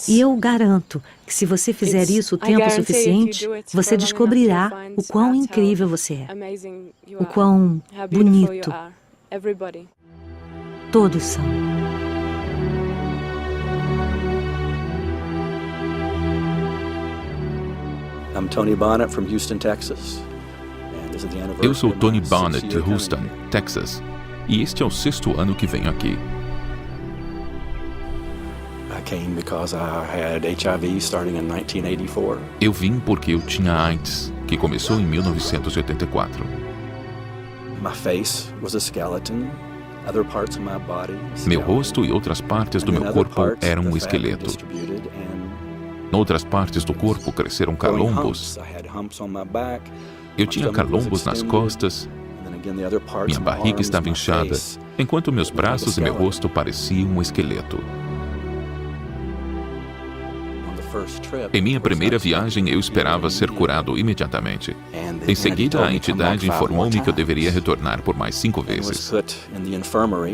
E eu garanto que se você fizer isso o tempo suficiente, você descobrirá o quão incrível você é, o quão bonito. Todos são. I'm Tony Bonnet from Houston, Texas. Eu sou Tony Bonnet de Houston, Texas, e este é o 6º ano que venho aqui. Eu vim porque eu tinha AIDS, que começou em 1984. Meu rosto e outras partes do meu corpo eram um esqueleto. Noutras partes do corpo cresceram calombos. Eu tinha calombos nas costas, minha barriga estava inchada, enquanto meus braços e meu rosto pareciam um esqueleto. Em minha primeira viagem, eu esperava ser curado imediatamente. Em seguida, a entidade informou-me que eu deveria retornar por mais 5 vezes.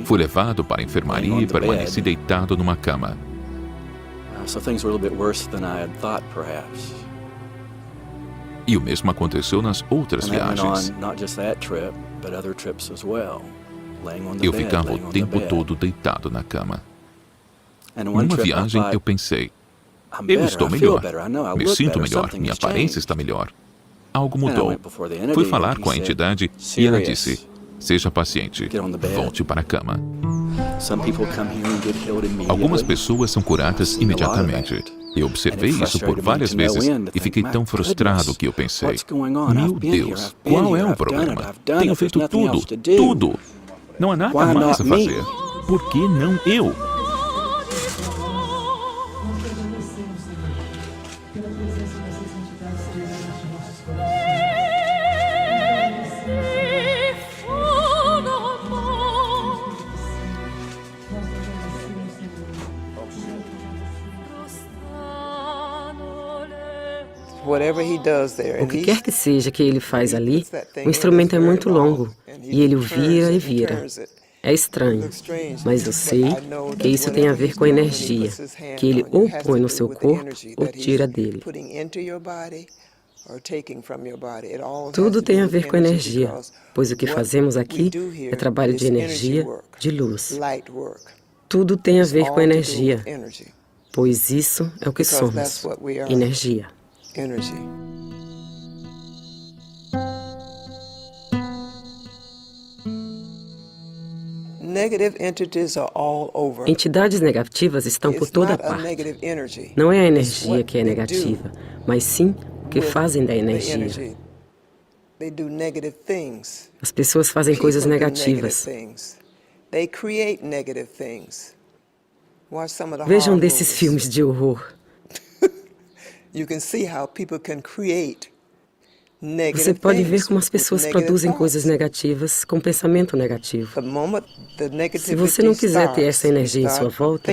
Fui levado para a enfermaria e permaneci deitado numa cama. E o mesmo aconteceu nas outras viagens. Eu ficava o tempo todo deitado na cama. Numa viagem, eu pensei: eu estou melhor, me sinto melhor, minha aparência está melhor. Algo mudou. Fui falar com a entidade e ela disse: seja paciente, volte para a cama. Algumas pessoas são curadas imediatamente. Eu observei isso por várias vezes e fiquei tão frustrado que eu pensei: meu Deus, qual é o problema? Tenho feito tudo. Não há nada mais a fazer. Por que não eu? O que quer que seja que ele faz ali, o instrumento é muito longo e ele o vira e vira. É estranho, mas eu sei que isso tem a ver com a energia, que ele ou põe no seu corpo ou tira dele. Tudo tem a ver com energia, pois o que fazemos aqui é trabalho de energia, de luz. Tudo tem a ver com energia, pois isso é o que somos, energia. Entidades negativas estão por toda parte. Não é a energia que é negativa, mas sim o que fazem da energia. As pessoas fazem coisas negativas. Vejam desses filmes de horror. Você pode ver como as pessoas produzem coisas negativas com pensamento negativo. Se você não quiser ter essa energia em sua volta,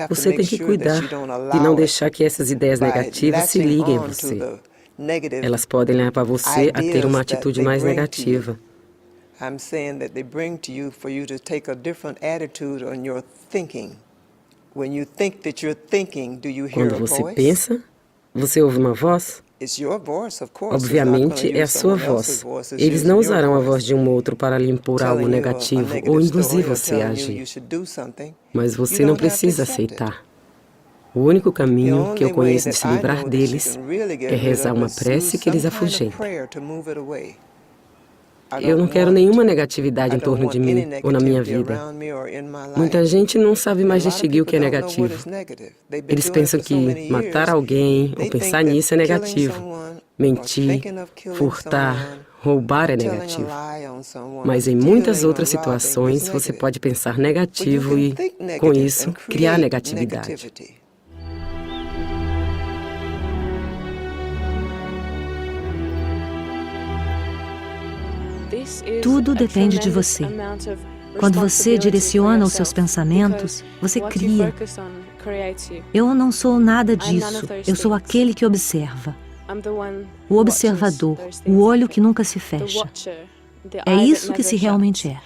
você tem que cuidar de não deixar que essas ideias negativas se liguem a você. Elas podem levar você a ter uma atitude mais negativa. I'm saying that they bring to you for you to take a different attitude on your thinking. When you think that you're thinking, do you hear a voice? Quando você pensa, você ouve uma voz? It's your voice, of course. Obviamente, é a sua voz. Eles não usarão a voz de um outro para lhe impor algo negativo ou induzir você a agir. Mas você não precisa aceitar. O único caminho que eu conheço de se livrar deles é rezar uma prece que eles afugente. Eu não quero nenhuma negatividade em torno de mim ou na minha vida. Muita gente não sabe mais distinguir o que é negativo. Eles pensam que matar alguém ou pensar nisso é negativo. Mentir, furtar, roubar é negativo. Mas em muitas outras situações você pode pensar negativo e, com isso, criar negatividade. Tudo depende de você. Quando você direciona os seus pensamentos, você cria. Eu não sou nada disso. Eu sou aquele que observa. O observador, o olho que nunca se fecha. É isso que se realmente é.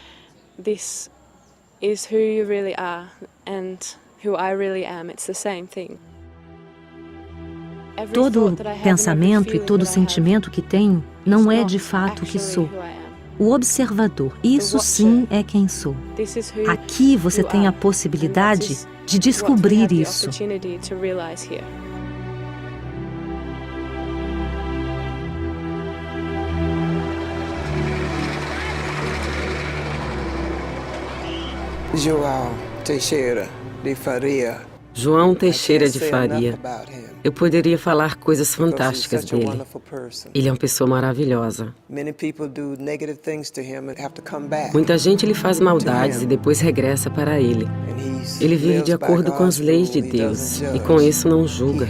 Todo pensamento e todo sentimento que tenho não é de fato o que sou. O observador, isso sim é quem sou. Aqui você tem a possibilidade de descobrir isso. João Teixeira de Faria. João Teixeira de Faria. Eu poderia falar coisas fantásticas dele. Ele é uma pessoa maravilhosa. Muita gente lhe faz maldades e depois regressa para ele. Ele vive de acordo com as leis de Deus e com isso não julga.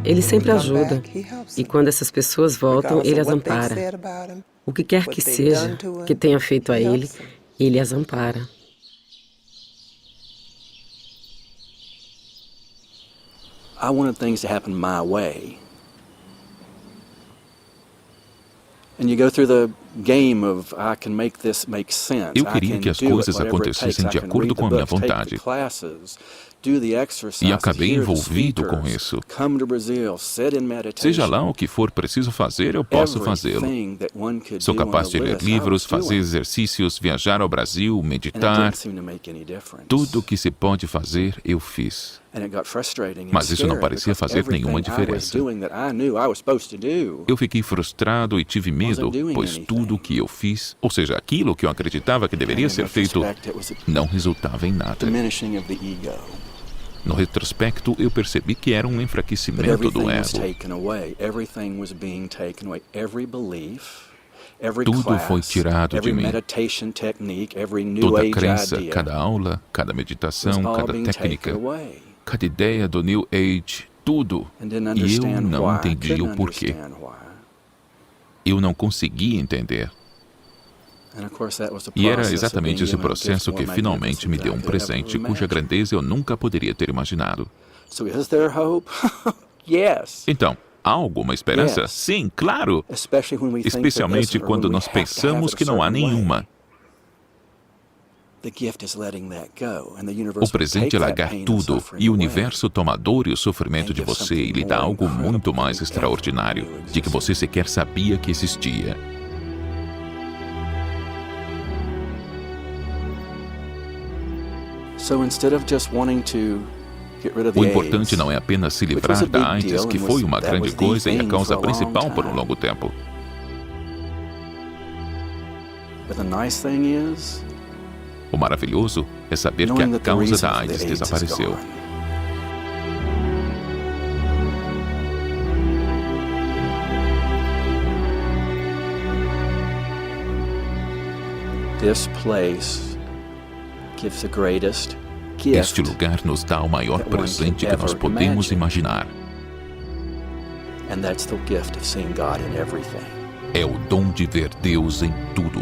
Ele sempre ajuda. E quando essas pessoas voltam, ele as ampara. O que quer que seja que tenha feito a ele, ele as ampara. I wanted things to happen my way. And you go through the game of I can make this make sense. Eu queria que as coisas acontecessem de acordo com a minha vontade. E acabei envolvido com isso. Seja lá o que for preciso fazer, eu posso fazê-lo. Sou capaz de ler livros, fazer exercícios, viajar ao Brasil, meditar. Tudo o que se pode fazer, eu fiz. Mas isso não parecia fazer nenhuma diferença. Eu fiquei frustrado e tive medo, pois tudo o que eu fiz, ou seja, aquilo que eu acreditava que deveria ser feito, não resultava em nada. No retrospecto, eu percebi que era um enfraquecimento do ego. Tudo foi tirado de mim. Toda a crença, cada aula, cada meditação, cada técnica, cada ideia do New Age, tudo. E eu não entendi o porquê. Eu não conseguia entender. E era exatamente esse processo que finalmente me deu um presente cuja grandeza eu nunca poderia ter imaginado. Então, há alguma esperança? Sim, claro! Especialmente quando nós pensamos que não há nenhuma. O presente é largar tudo, e o universo toma a dor e o sofrimento de você e lhe dá algo muito mais extraordinário, de que você sequer sabia que existia. O importante não é apenas se livrar da AIDS, que foi uma grande coisa e a causa principal por um longo tempo. O maravilhoso é saber que a causa da AIDS desapareceu. This place gives the greatest Este gift lugar nos dá o maior presente que nós podemos imaginar. and that's the gift of seeing God in everything. É o dom de ver Deus em tudo.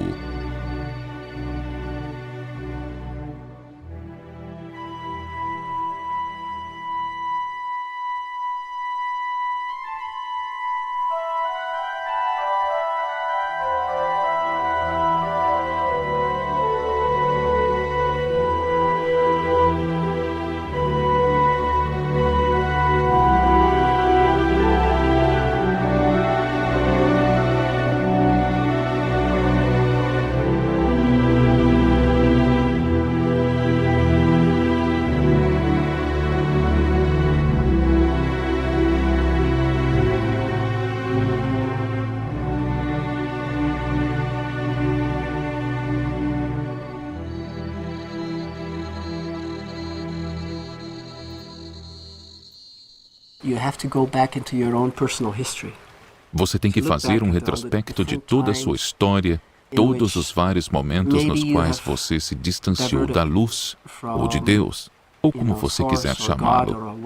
Você tem que fazer um retrospecto de toda a sua história, todos os vários momentos nos quais você se distanciou da luz, ou de Deus, ou como você quiser chamá-lo.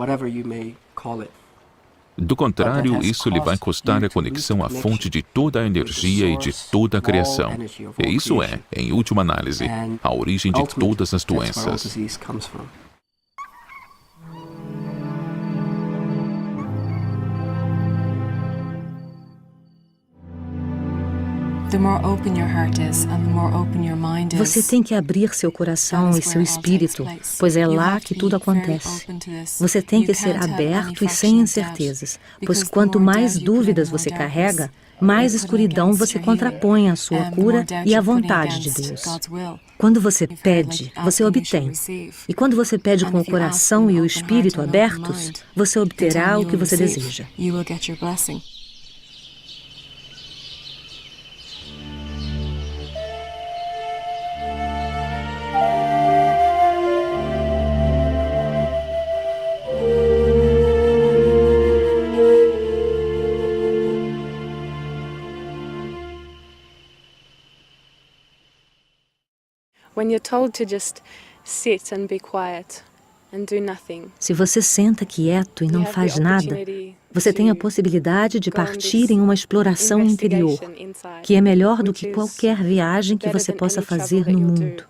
Do contrário, isso lhe vai custar a conexão à fonte de toda a energia e de toda a criação. E isso é, em última análise, a origem de todas as doenças. Você tem que abrir seu coração e seu espírito, pois é lá que tudo acontece. Você tem que ser aberto e sem incertezas, pois quanto mais dúvidas você carrega, mais escuridão você contrapõe à sua cura e à vontade de Deus. Quando você pede, você obtém. E quando você pede com o coração e o espírito abertos, você obterá o que você deseja. Se você senta quieto e não faz nada, você tem a possibilidade de partir em uma exploração interior, que é melhor do que qualquer viagem que você possa fazer no mundo.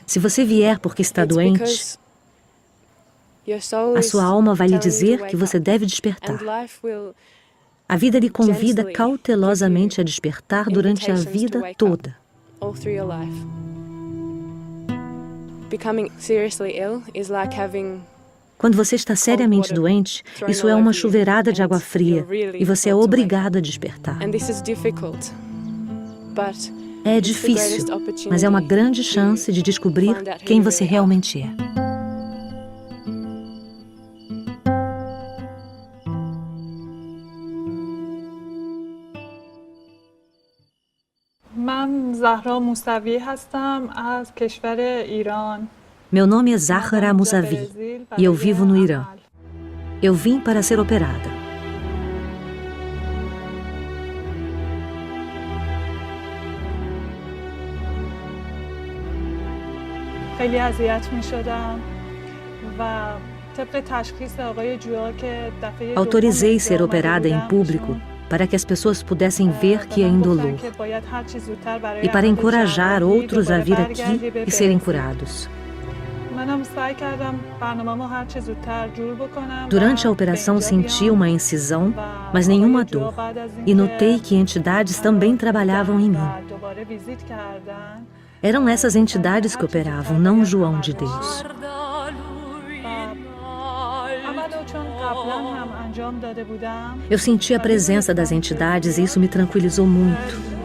Se você vier porque está doente, a sua alma vai lhe dizer que você deve despertar. A vida lhe convida cautelosamente a despertar durante a vida toda. Quando você está seriamente doente, isso é uma chuveirada de água fria e você é obrigado a despertar. É difícil, mas é uma grande chance de descobrir quem você realmente é. Meu nome é Zahra Mousavi e eu vivo no Irã. Eu vim para ser operada. Autorizei ser operada em público para que as pessoas pudessem ver que é indolor e para encorajar outros a vir aqui e serem curados. Durante a operação senti uma incisão, mas nenhuma dor, e notei que entidades também trabalhavam em mim. Eram essas entidades que operavam, não João de Deus. Eu senti a presença das entidades e isso me tranquilizou muito.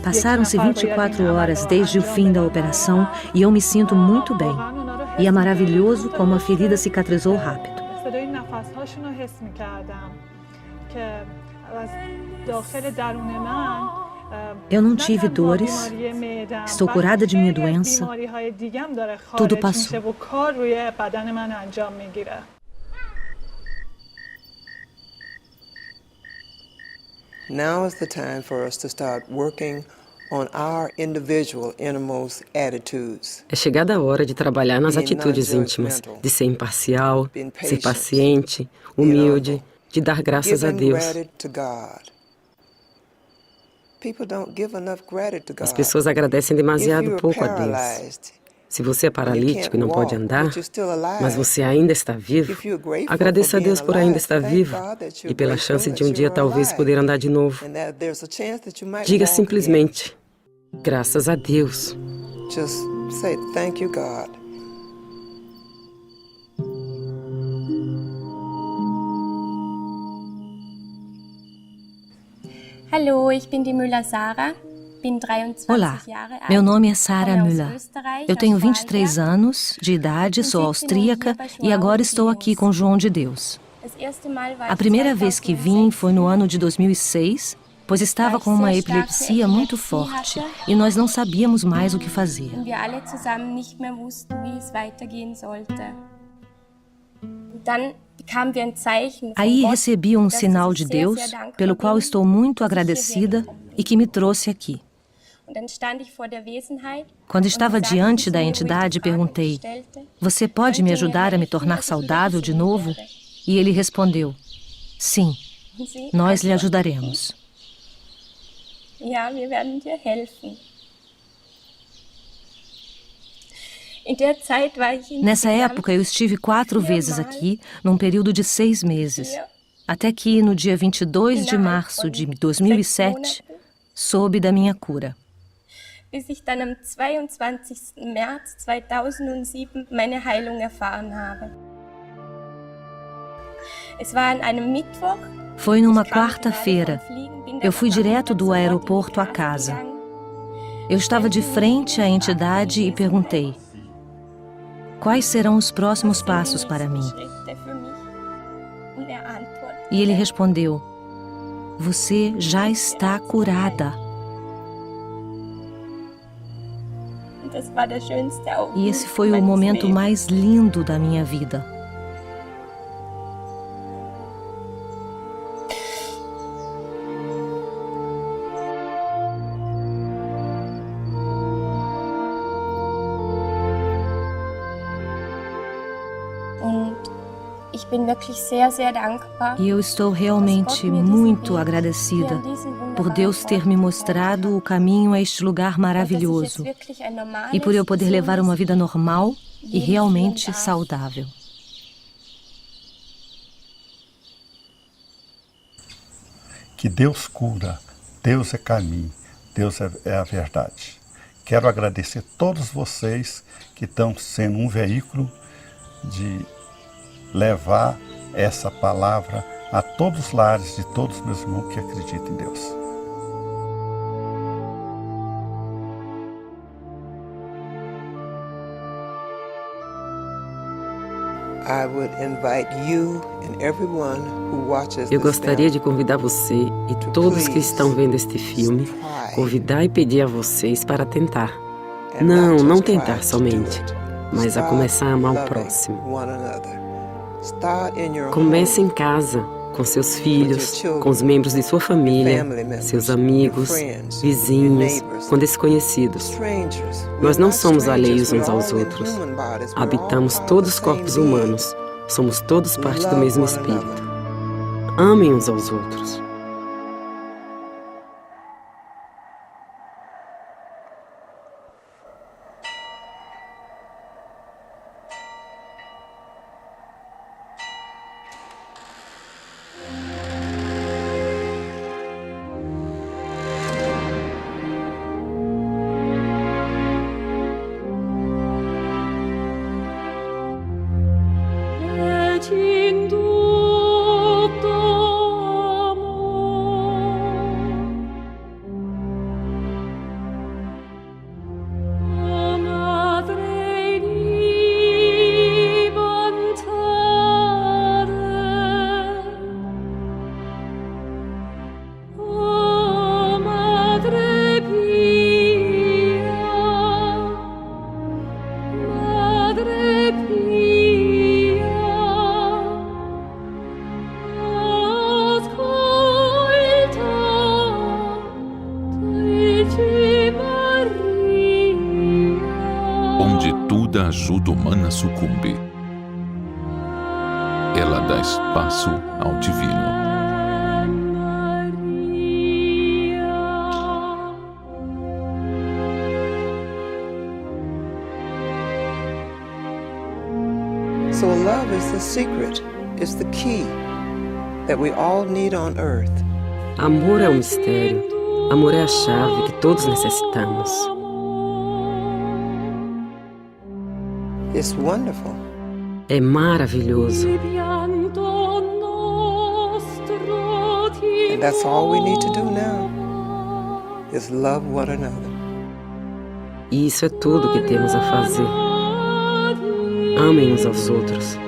Passaram-se 24 horas desde o fim da operação e eu me sinto muito bem. E é maravilhoso como a ferida cicatrizou rápido. Eu não tive dores, estou curada de minha doença, tudo passou. Now is the time for us to start working on our individual innermost attitudes. É chegada a hora de trabalhar nas atitudes íntimas, de ser imparcial, ser paciente, humilde, de dar graças a Deus. As pessoas agradecem demasiado pouco a Deus. Se você é paralítico e não pode andar, mas você ainda está vivo, agradeça a Deus por ainda estar vivo e pela chance de um dia talvez poder andar de novo. Diga simplesmente, graças a Deus. Just say thank you, God. Hallo, ich bin die Müller Sarah. Olá, meu nome é Sarah Müller. Eu tenho 23 anos de idade, sou austríaca e agora estou aqui com João de Deus. A primeira vez que vim foi no ano de 2006, pois estava com uma epilepsia muito forte e nós não sabíamos mais o que fazer. Aí recebi um sinal de Deus, pelo qual estou muito agradecida e que me trouxe aqui. Quando estava diante da entidade, perguntei: "Você pode me ajudar a me tornar saudável de novo?" E ele respondeu: "Sim, nós lhe ajudaremos." Nessa época, eu estive 4 vezes aqui, num período de 6 meses. Até que, no dia 22 de março de 2007, soube da minha cura. Bis ich dann am 22. März 2007 meine Heilung erfahren habe. Es war an einem Mittwoch. Foi numa quarta-feira. Eu fui direto do aeroporto à casa. Eu estava de frente à entidade e perguntei: "Quais serão os próximos passos para mim?" E ele respondeu: "Você já está curada." E esse foi o momento mais lindo da minha vida. E eu estou realmente muito agradecida por Deus ter me mostrado o caminho a este lugar maravilhoso e por eu poder levar uma vida normal e realmente saudável. Que Deus cura, Deus é caminho, Deus é a verdade. Quero agradecer a todos vocês que estão sendo um veículo de levar essa palavra a todos os lares de todos os meus irmãos que acreditam em Deus. Eu gostaria de convidar você e todos que estão vendo este filme, convidar e pedir a vocês para tentar. Não tentar somente, mas a começar a amar o próximo. Comece em casa, com seus filhos, com os membros de sua família, seus amigos, vizinhos, com desconhecidos. Nós não somos alheios uns aos outros. Habitamos todos os corpos humanos. Somos todos parte do mesmo Espírito. Amem uns aos outros. In tutto ajuda humana sucumbe. Ela dá espaço ao divino. So love is the secret, it's the key that we all need on earth. Amor é um mistério. Amor é a chave que todos necessitamos. It's wonderful. É maravilhoso. And that's all we need to do now, is love one another. E isso é tudo que temos a fazer. Amem uns aos outros.